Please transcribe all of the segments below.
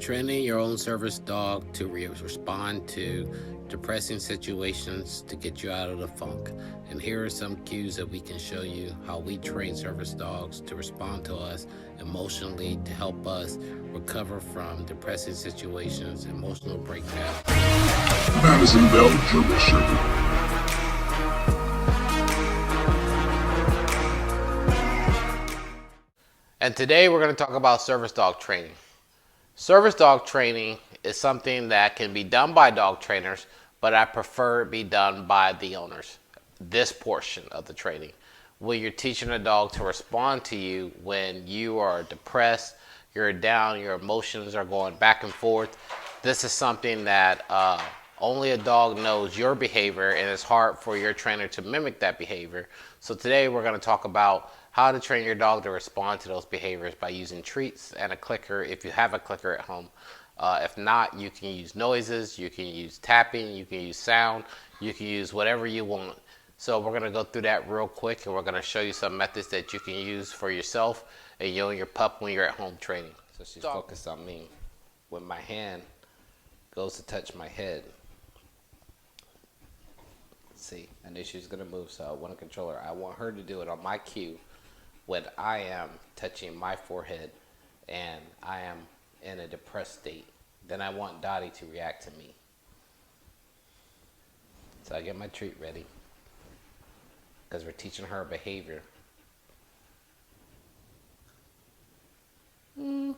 Training your own service dog to respond to depressing situations to get you out of the funk. And here are some cues that we can show you how we train service dogs to respond to us emotionally to help us recover from depressing situations, emotional breakdown. Madison Valley German Shepherd. And today we're going to talk about service dog training. Service dog training is something that can be done by dog trainers, but I prefer it be done by the owners. This portion of the training, where you're teaching a dog to respond to you when you are depressed, you're down, your emotions are going back and forth. This is something that only a dog knows your behavior, and it's hard for your trainer to mimic that behavior. So today we're going to talk about how to train your dog to respond to those behaviors by using treats and a clicker if you have a clicker at home. If not, you can use noises, you can use tapping, you can use sound, you can use whatever you want. So we're going to go through that real quick, and we're going to show you some methods that you can use for yourself and you and your pup when you're at home training. So she's focused on me. When my hand goes to touch my head, see, I knew she was going to move, so I want to control her. I want her to do it on my cue when I am touching my forehead and I am in a depressed state. Then I want Dottie to react to me. So I get my treat ready because we're teaching her behavior. The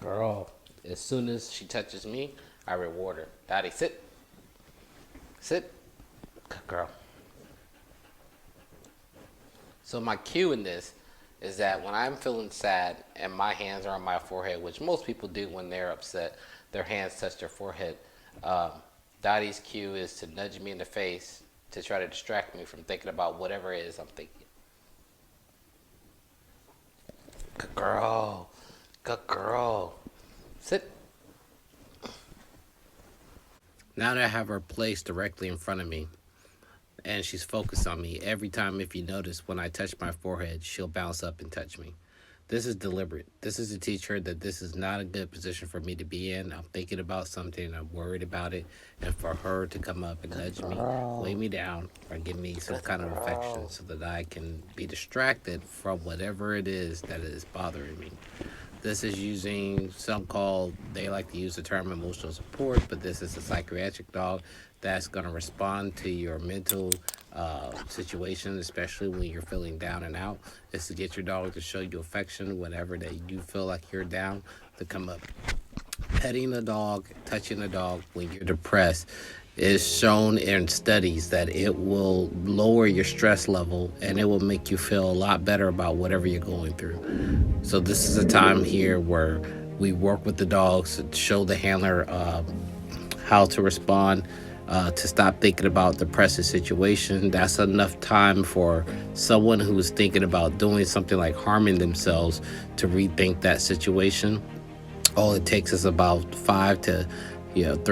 girl, as soon as she touches me, I reward her. Dottie, sit. Sit. Good girl. So my cue in this is that when I'm feeling sad and my hands are on my forehead, which most people do when they're upset, their hands touch their forehead. Dottie's cue is to nudge me in the face to try to distract me from thinking about whatever it is I'm thinking. Good girl. Good girl. Sit. Now that I have her placed directly in front of me and she's focused on me, every time, if you notice, when I touch my forehead, she'll bounce up and touch me. This is deliberate. This is to teach her that this is not a good position for me to be in. I'm thinking about something, I'm worried about it, and for her to come up and nudge me, lay me down, or give me some kind of affection so that I can be distracted from whatever it is that is bothering me. This is using they like to use the term emotional support, but this is a psychiatric dog that's going to respond to your mental situation, especially when you're feeling down and out. It's to get your dog to show you affection whenever that you feel like you're down, to come up. Petting a dog, touching a dog when you're depressed is shown in studies that it will lower your stress level and it will make you feel a lot better about whatever you're going through. So this is a time here where we work with the dogs to show the handler how to respond, to stop thinking about the depressive situation. That's enough time for someone who's thinking about doing something like harming themselves to rethink that situation. All it takes is about 3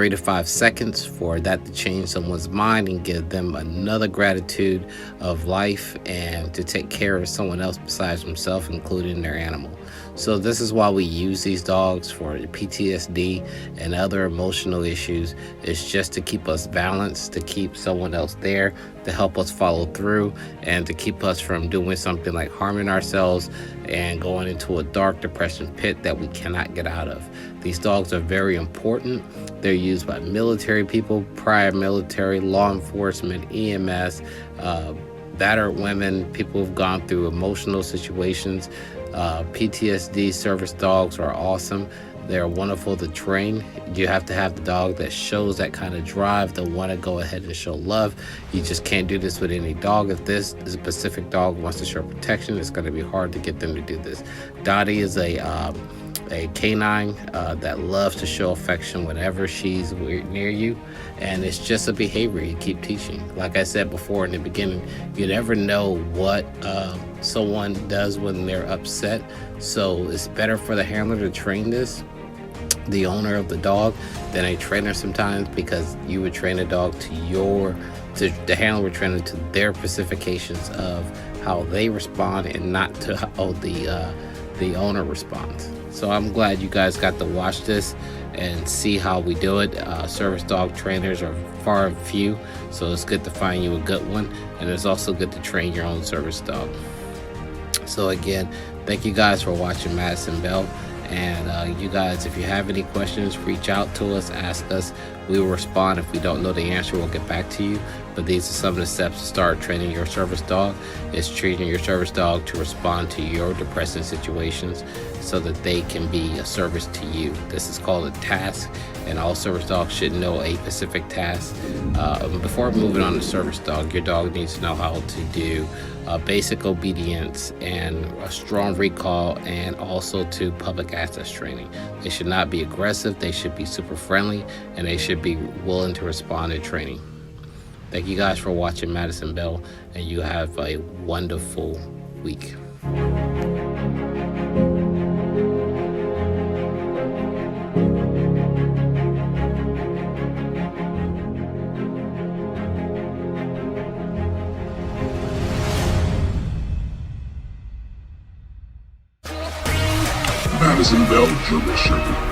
to 5 seconds for that to change someone's mind and give them another gratitude of life and to take care of someone else besides themselves, including their animal. So this is why we use these dogs for PTSD and other emotional issues. It's just to keep us balanced, to keep someone else there, to help us follow through, and to keep us from doing something like harming ourselves and going into a dark depression pit that we cannot get out of. These dogs are very important. They're used by military people, prior military, law enforcement, EMS, battered women, people who've gone through emotional situations. PTSD service dogs are awesome. They're wonderful to train. You have to have the dog that shows that kind of drive to want to go ahead and show love. You just can't do this with any dog. If this specific dog wants to show protection, it's going to be hard to get them to do this. Dottie is a canine that loves to show affection whenever she's near you, and it's just a behavior you keep teaching. Like I said before in the beginning, you never know what someone does when they're upset, so it's better for the handler to train the owner of the dog than a trainer sometimes, because you would train a dog to the handler would train it to their specifications of how they respond and not to how the owner responds. So I'm glad you guys got to watch this and see how we do it. Service dog trainers are far and few, so it's good to find you a good one, and it's also good to train your own service dog. So again, thank you guys for watching Madison Bell. And you guys, if you have any questions, reach out to us, ask us. We will respond. If we don't know the answer, we'll get back to you. But these are some of the steps to start training your service dog. It's treating your service dog to respond to your depressing situations so that they can be a service to you. This is called a task, and all service dogs should know a specific task. Before moving on to service dog, your dog needs to know how to do basic obedience and a strong recall, and also to public access training. They should not be aggressive, they should be super friendly, and they should be willing to respond to training. Thank you guys for watching Madison Bell, and you have a wonderful week. Madison Bell Service Center.